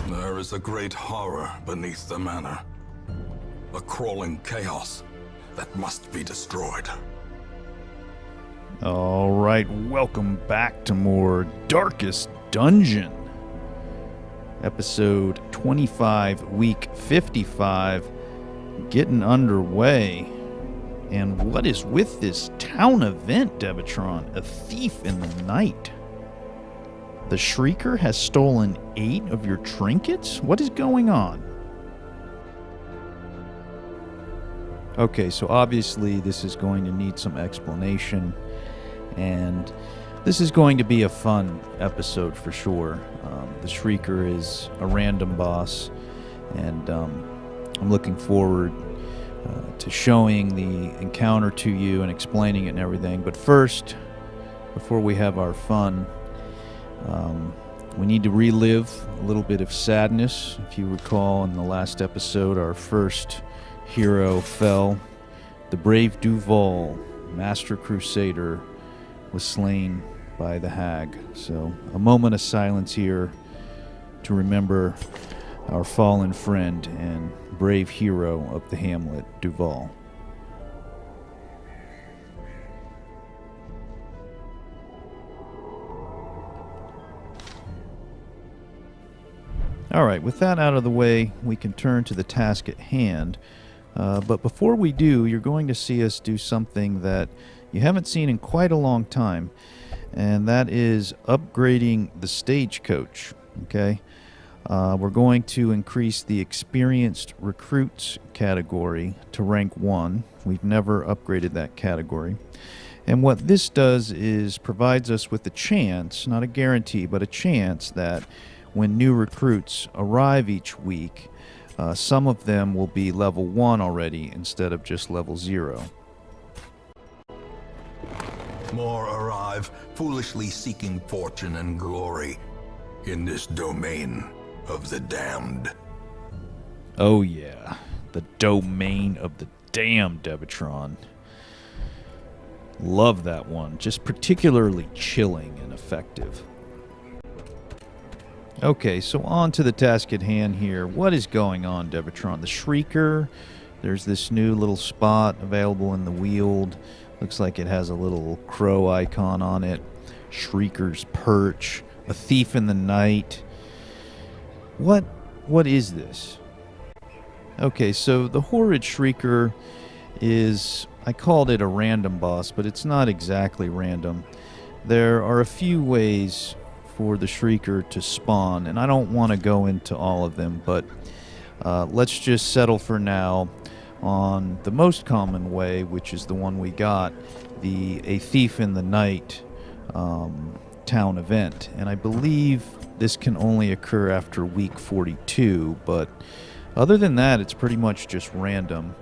There is a great horror beneath the manor. A crawling chaos that must be destroyed. All right, welcome back to more Darkest Dungeon. Episode 25, week 55, getting underway. And what is with this town event, Devatron? A thief in the night. The Shrieker has stolen 8 of your trinkets? What is going on? Okay, so obviously this is going to need some explanation, and this is going to be a fun episode for sure. The Shrieker is a random boss, and I'm looking forward to showing the encounter to you and explaining it and everything. But first, before we have our fun, we need to relive a little bit of sadness. If you recall, in the last episode, our first hero fell. The brave Duval, Master Crusader, was slain by the hag. So a moment of silence here to remember our fallen friend and brave hero of the hamlet, Duval. Alright, with that out of the way, we can turn to the task at hand. But before we do, you're going to see us do something that you haven't seen in quite a long time, and that is upgrading the stagecoach. Okay? We're going to increase the experienced recruits category to rank 1. We've never upgraded that category. And what this does is provides us with a chance, not a guarantee, but a chance that when new recruits arrive each week, some of them will be level 1 already instead of just level 0. More arrive, foolishly seeking fortune and glory in this domain of the damned. Oh yeah, the domain of the damned, Devatron. Love that one. Just particularly chilling and effective. Okay, so on to the task at hand here. What is going on, Devatron? The Shrieker. There's this new little spot available in the Weald. Looks like it has a little crow icon on it. Shrieker's Perch. A thief in the night. What is this? Okay, so the Horrid Shrieker is, I called it a random boss, but it's not exactly random. There are a few ways for the Shrieker to spawn, and I don't want to go into all of them, but let's just settle for now on the most common way, which is the one we got, a thief in the night town event. And I believe this can only occur after week 42, but other than that, it's pretty much just random.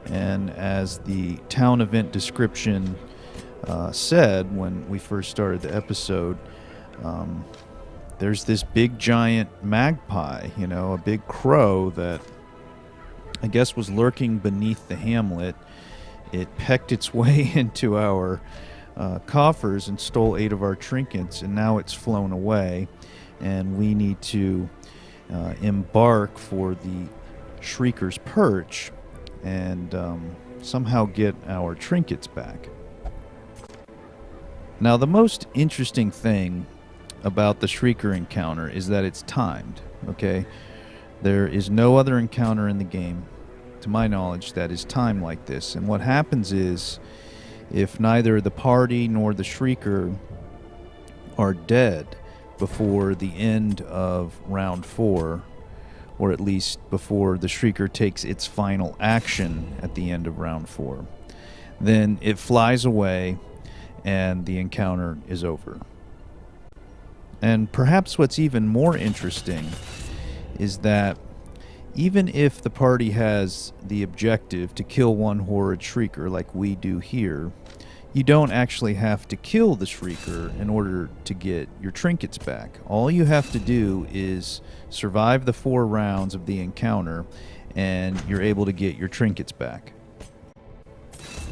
And as the town event description said when we first started the episode, there's this big giant magpie, a big crow that I guess was lurking beneath the hamlet. It pecked its way into our coffers and stole 8 of our trinkets, and now it's flown away, and we need to embark for the Shrieker's Perch and somehow get our trinkets back. Now, the most interesting thing about the Shrieker encounter is that it's timed, okay? There is no other encounter in the game, to my knowledge, that is timed like this. And what happens is, if neither the party nor the Shrieker are dead before the end of round 4, or at least before the Shrieker takes its final action at the end of round 4, then it flies away and the encounter is over. And perhaps what's even more interesting is that even if the party has the objective to kill one Horrid Shrieker like we do here, you don't actually have to kill the Shrieker in order to get your trinkets back. All you have to do is survive the 4 rounds of the encounter, and you're able to get your trinkets back.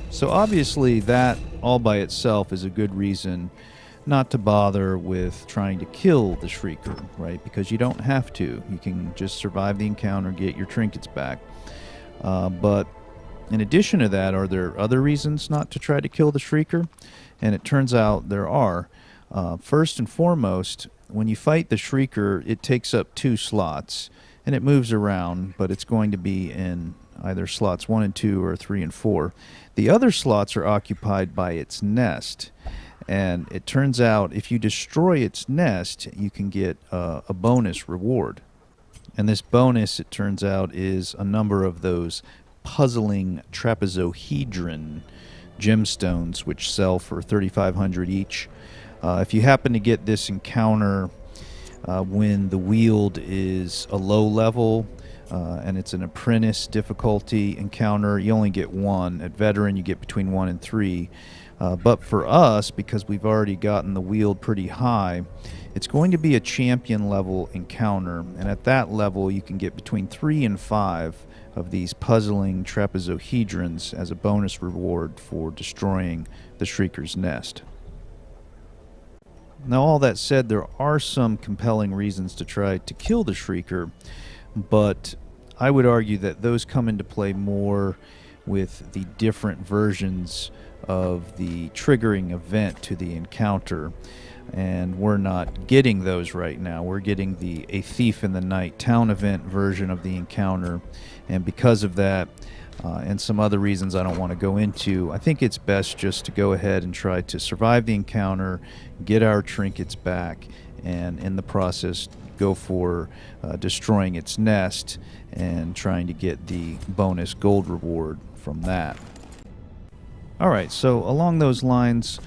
So obviously that all by itself is a good reason not to bother with trying to kill the Shrieker, right? Because you don't have to. You can just survive the encounter, get your trinkets back. But in addition to that, are there other reasons not to try to kill the Shrieker? And it turns out there are. First and foremost, when you fight the Shrieker, it takes up 2 slots, and it moves around, but it's going to be in either slots 1 and 2 or 3 and 4. The other slots are occupied by its nest, and it turns out if you destroy its nest, you can get a bonus reward. And this bonus, it turns out, is a number of those puzzling trapezohedron gemstones, which sell for 3,500 each. If you happen to get this encounter when the wield is a low level and it's an apprentice difficulty encounter, you only get 1. At veteran, you get between 1 and 3. But for us, because we've already gotten the wield pretty high, it's going to be a champion level encounter. And at that level, you can get between 3 and 5 of these puzzling trapezohedrons as a bonus reward for destroying the Shrieker's nest. Now, all that said, there are some compelling reasons to try to kill the Shrieker, but I would argue that those come into play more with the different versions of the triggering event to the encounter, and we're not getting those right now. We're getting the A Thief in the Night town event version of the encounter, and because of that, and some other reasons I don't want to go into, I think it's best just to go ahead and try to survive the encounter, get our trinkets back, and in the process go for destroying its nest and trying to get the bonus gold reward from that. Alright, so along those lines,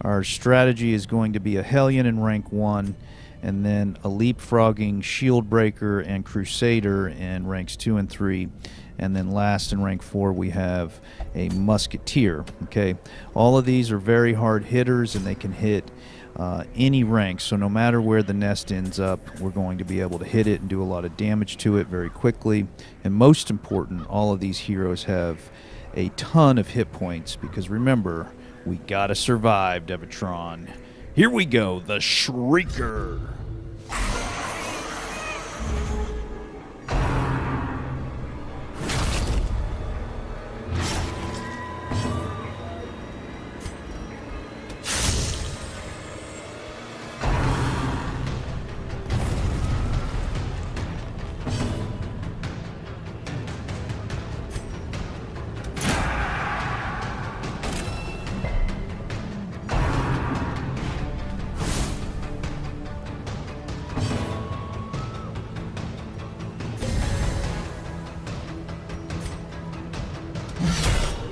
our strategy is going to be a Hellion in rank 1, and then a leapfrogging Shield Breaker and Crusader in ranks 2 and 3. And then last in rank 4 we have a Musketeer. Okay, all of these are very hard hitters, and they can hit any rank. So no matter where the nest ends up, we're going to be able to hit it and do a lot of damage to it very quickly. And most important, all of these heroes have a ton of hit points, because remember, we gotta survive, Devatron. Here we go, the Shrieker.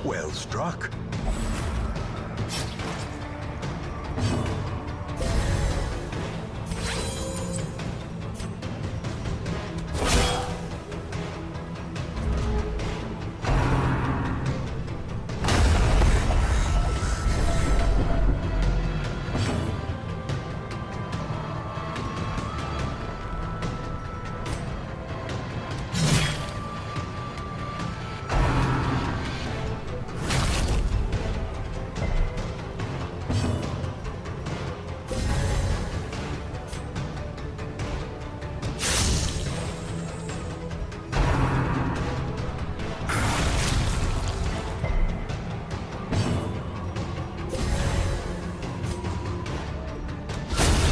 Well struck.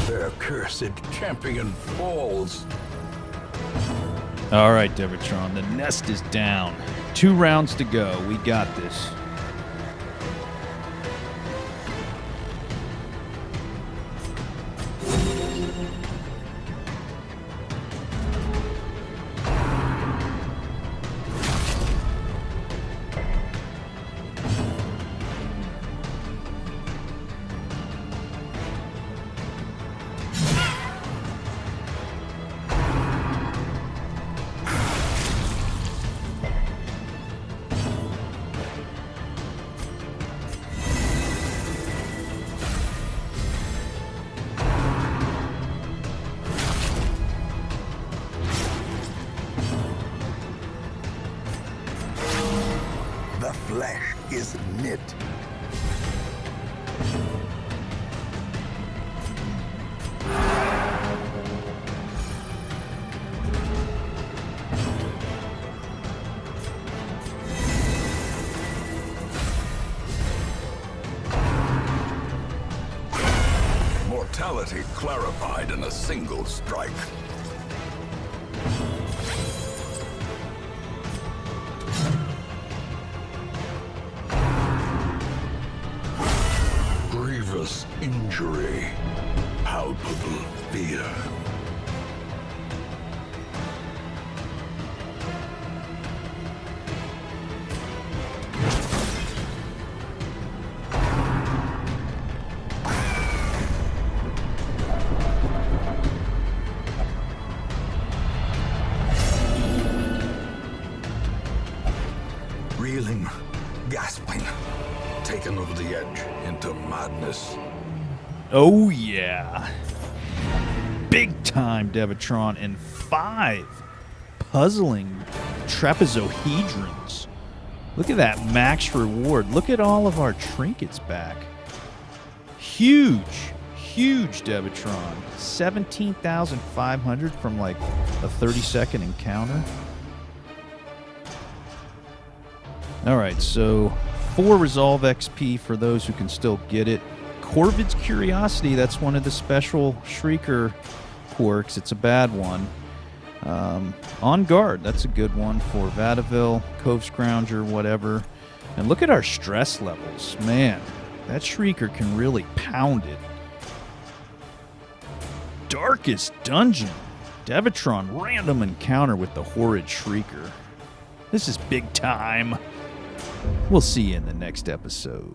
Their cursed champion falls. All right, Devatron, the nest is down. 2 rounds to go. We got this. Fatality clarified in a single strike. Grievous injury. Palpable fear. Reeling, gasping, taken over the edge into madness. Oh, yeah. Big time Devatron and 5 puzzling trapezohedrons. Look at that max reward. Look at all of our trinkets back. Huge, huge Devatron. 17,500 from like a 30-second encounter. All right, so 4 Resolve XP for those who can still get it. Corvid's Curiosity, that's one of the special Shrieker quirks. It's a bad one. On Guard, that's a good one for Vadaville, Cove Scrounger, whatever. And look at our stress levels. Man, that Shrieker can really pound it. Darkest Dungeon. Devatron, random encounter with the Horrid Shrieker. This is big time. We'll see you in the next episode.